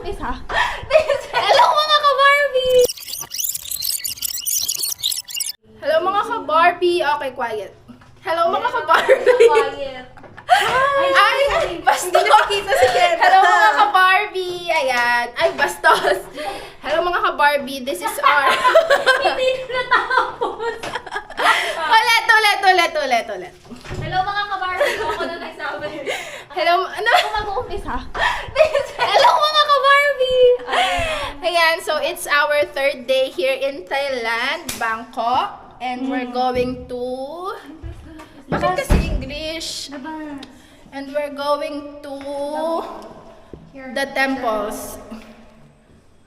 mag-uumpisa. Hello mga ka-Barbie! Hello mga ka-Barbie! Okay, quiet. Hello mga ka-Barbie! Quiet. Ay, bastos! Hindi nakikita si Ken. Hello mga ka-Barbie! Ayan. Ay, bastos! Hello mga ka-Barbie, this is our... Hindi natapos. Ulit. Hello mga ka-Barbie. Ako na nagsabi. Hello, ano? Ako mag-uumpisa. Hello mga ka-Barbie! Ayan, so it's our third day here in Thailand, Bangkok. And we're going to... Bakit kasi English? And we're going to the temples.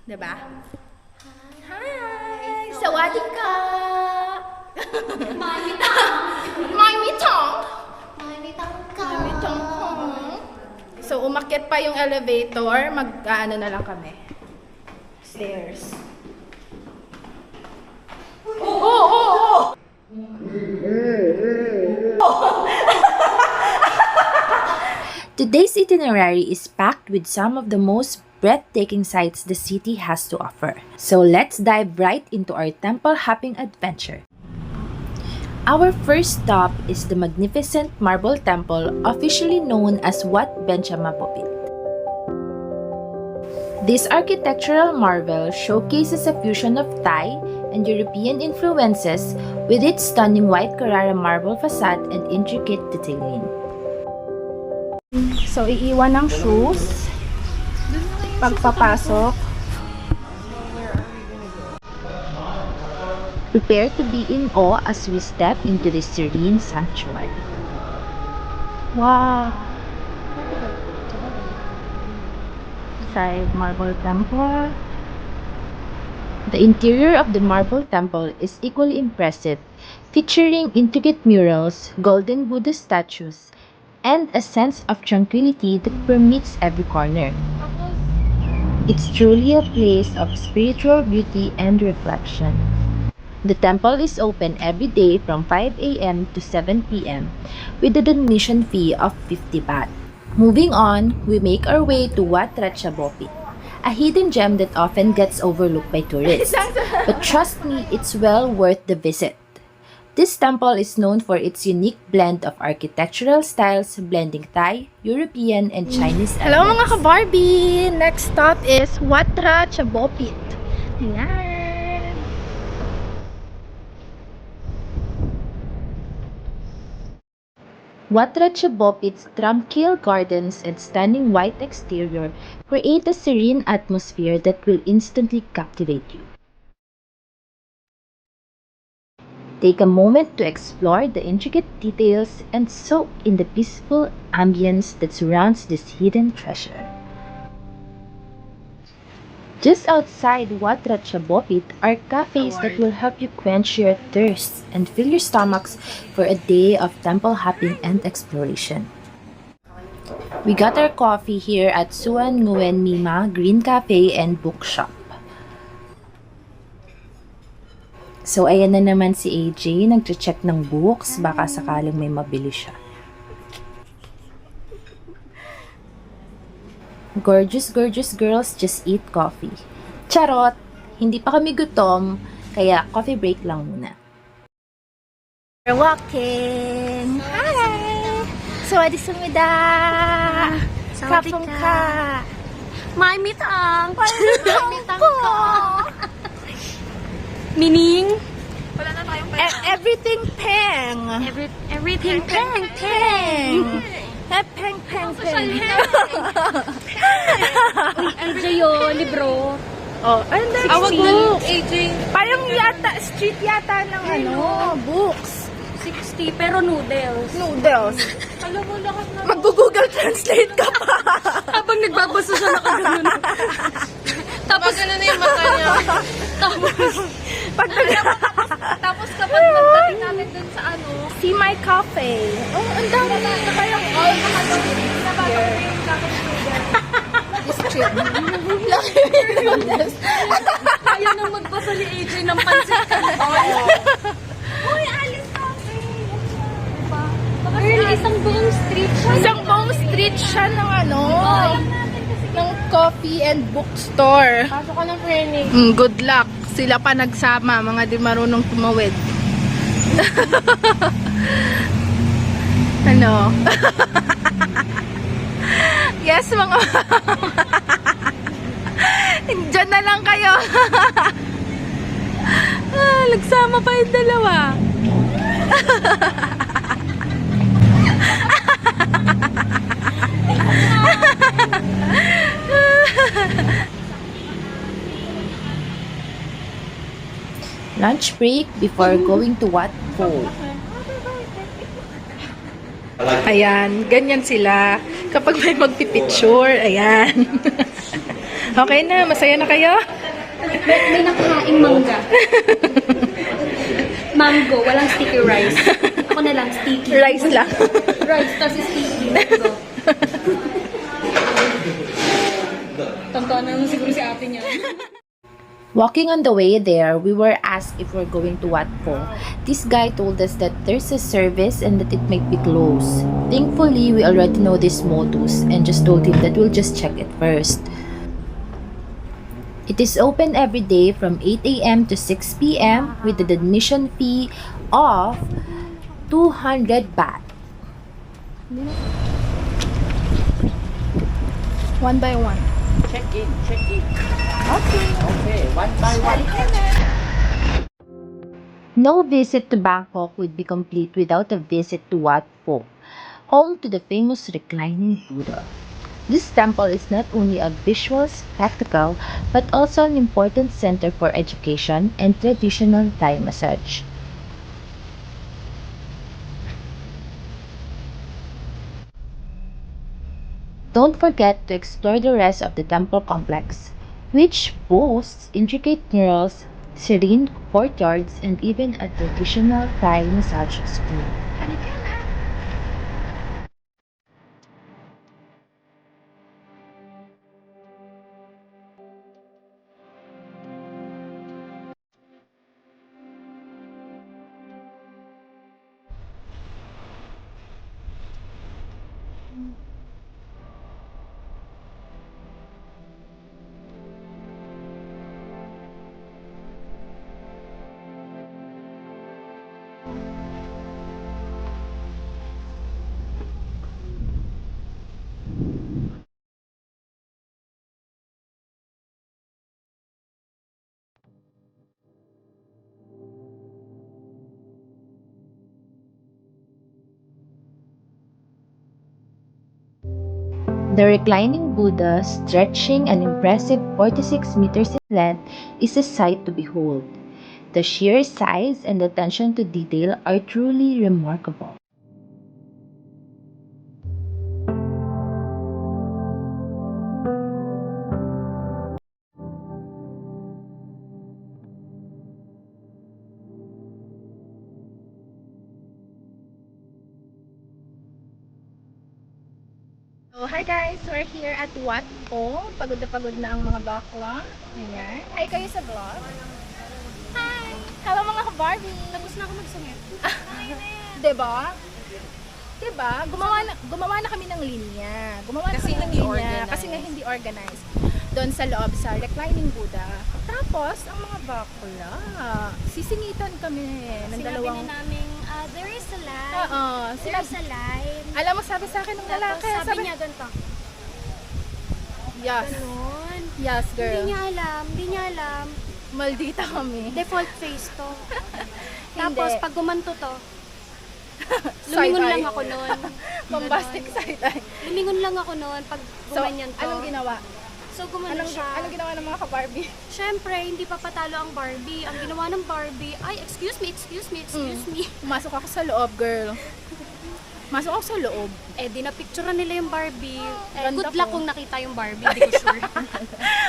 Diba? Hi! Sawadee ka! Mami Tong! So, umakyat pa yung elevator. Mag-ano na lang kami. Stairs. Oh! Today's itinerary is packed with some of the most breathtaking sights the city has to offer. So let's dive right into our temple hopping adventure. Our first stop is the magnificent marble temple, officially known as Wat Benchamabopit. This architectural marvel showcases a fusion of Thai and European influences with its stunning white Carrara marble facade and intricate detailing. So, iiwan ng shoes. Pagpapasok. Prepare to be in awe as we step into this serene sanctuary. Wow! Side marble temple. The interior of the marble temple is equally impressive, featuring intricate murals, golden Buddha statues, and a sense of tranquility that permeates every corner. It's truly a place of spiritual beauty and reflection. The temple is open every day from 5 a.m. to 7 p.m. with a donation fee of 50 baht. Moving on, we make our way to Wat Ratchabopit, a hidden gem that often gets overlooked by tourists. But trust me, it's well worth the visit. This temple is known for its unique blend of architectural styles blending Thai, European, and Chinese Hello mga elements. ka-Barbie! Next stop is Wat Ratchabopit. Ayan. Wat Ratchabopit's tranquil gardens and stunning white exterior create a serene atmosphere that will instantly captivate you. Take a moment to explore the intricate details and soak in the peaceful ambience that surrounds this hidden treasure. Just outside Wat Ratchabopit are cafes that will help you quench your thirst and fill your stomachs for a day of temple hopping and exploration. We got our coffee here at Suan Nguyen Mima Green Cafe and Bookshop. So, ayan na naman si AJ, nagche-check ng books, baka sakaling may mabili siya. Gorgeous girls just eat coffee. Charot! Hindi pa kami gutom, kaya coffee break lang muna. We're walking! Hi! Sawadee-sumida! Kapungka! May mitang. Mining? Everything peng! Everything peng. Peng. AJ yung libro. Oh, and then Awag mo, AJ. Parang yata, street yata ng books. 60 pero noodles. Alam mo, lakas na. Mag-Google Translate ka pa. Habang nagbabasa siya nakaganon. Tapos ano na yung mata niya. Tapos kapag nagdating namin dun sa See my cafe. Oh, ang dami na. Kayang all District. Kaya nang magbasa ni AJ ng pansit ka. Uy, Alice Cafe. Diba? Girl, isang buong street siya. Isang buong street siya ng ng coffee and bookstore. Pasok ka ng training. Good luck. Sila pa nagsama, mga di marunong tumawid. Ano? Yes, mga Diyan na lang kayo. Nagsama pa yung dalawa. Lunch break before going to Wat Po. Ayan, ganyan sila. Kapag may magpipicture, ayan. Okay na, masaya na kayo? May nakahaing mangga. Mango, walang sticky rice. Ako na lang, sticky. Rice lang. Rice, tapos sticky. Mango. Tantaan na naman siguro si ate niya. Walking on the way there, we were asked if we're going to Wat Po. This guy told us that there's a service and that it might be closed. Thankfully, we already know this modus and just told him that we'll just check it first. It is open every day from 8 a.m. to 6 p.m. with an admission fee of 200 baht. One by one. Check in. Okay, one by one. No visit to Bangkok would be complete without a visit to Wat Po, home to the famous reclining Buddha. This temple is not only a visual spectacle but also an important center for education and traditional Thai massage. Don't forget to explore the rest of the temple complex, which boasts intricate murals, serene courtyards, and even a traditional Thai massage school. The reclining Buddha, stretching an impressive 46 meters in length, is a sight to behold. The sheer size and attention to detail are truly remarkable. So, hi guys! We're here at Wat Po. Pagod na ang mga bakla. Ayan. Hi kayo sa vlog. Hi! Hello mga ka-Barbie! Tapos na ako magsungit. Diba? Diba? Gumawa na kami ng linya. Kasi hindi organized. Kasi nga hindi organized. Doon sa loob sa reclining Buddha. Tapos, ang mga bakla, sisingitan kami ng Sinabi dalawang... na namin, there is a line. Oo. There's a line. Alam mo, sabi sa akin ng Tapos lalaki. sabi niya ganito. Yes. Ganun. Yes, girl. Hindi niya alam. Maldita kami. Default face to. Hindi. Tapos, pag gumanto to, lumingon Side-eye. lang ako nun. Bombastic side-eye. Lumingon lang ako nun pag So, gumanyan to. anong ginawa? So, gumano siya. Anong ginawa ng mga ka-Barbie? Siyempre, hindi pa patalo ang Barbie. Ang ginawa ng Barbie, ay, excuse me. Pumasok ako sa loob, girl. Masok ako sa loob. Eh, di na-picturean nila yung Barbie. Eh, Ganda good luck ko. kung nakita yung Barbie, hindi ko sure.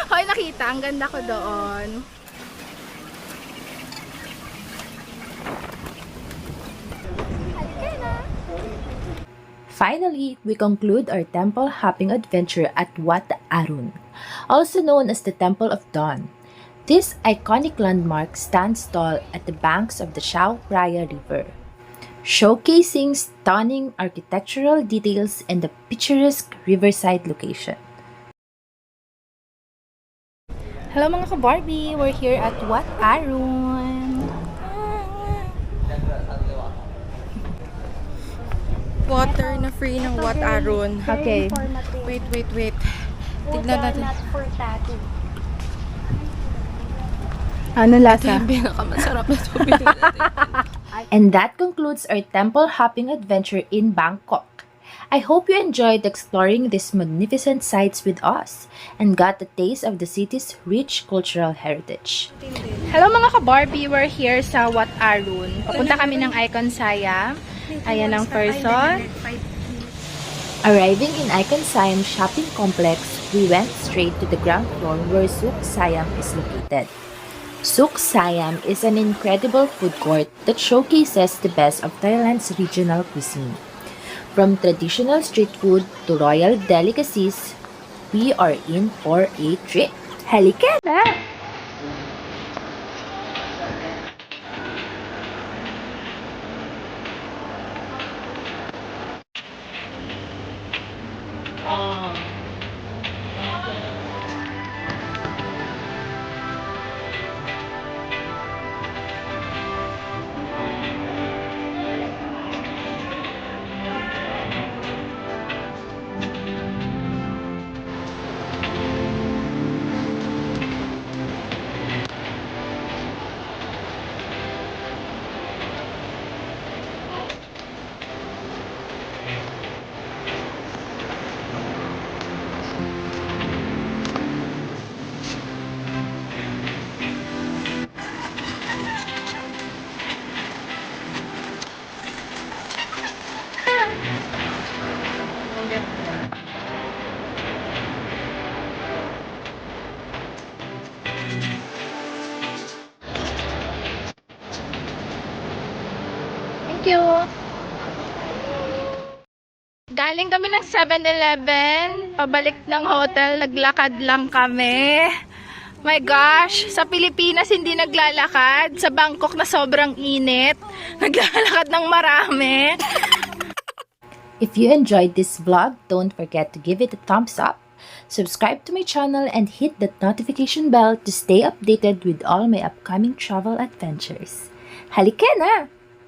Hoy, nakita. Ang ganda ko doon. Finally, we conclude our temple hopping adventure at Wat Arun, also known as the Temple of Dawn. This iconic landmark stands tall at the banks of the Chao Phraya River, showcasing stunning architectural details and the picturesque riverside location. Hello mga ka-Barbie! We're here at Wat Arun. Water na free ng Wat Arun. Okay. Wait. Tignan natin. For tattoo. Ano lasa? Yung pinakamasarap na tubig natin. And that concludes our temple hopping adventure in Bangkok. I hope you enjoyed exploring these magnificent sites with us and got a taste of the city's rich cultural heritage. Hello mga ka-Barbie! We're here sa Wat Arun. Papunta kami ng Icon Siam. Ayan ang person. Arriving in Icon Siam Shopping Complex, we went straight to the ground floor where Suk Siam is located. Suk Siam is an incredible food court that showcases the best of Thailand's regional cuisine. From traditional street food to royal delicacies, we are in for a treat. Halika na! Thank you. Galing kami ng 7-Eleven, pabalik ng hotel, naglakad lang kami. My gosh, sa Pilipinas hindi naglalakad, sa Bangkok na sobrang init, naglalakad ng marami. If you enjoyed this vlog, don't forget to give it a thumbs up, subscribe to my channel, and hit that notification bell to stay updated with all my upcoming travel adventures. Halika na!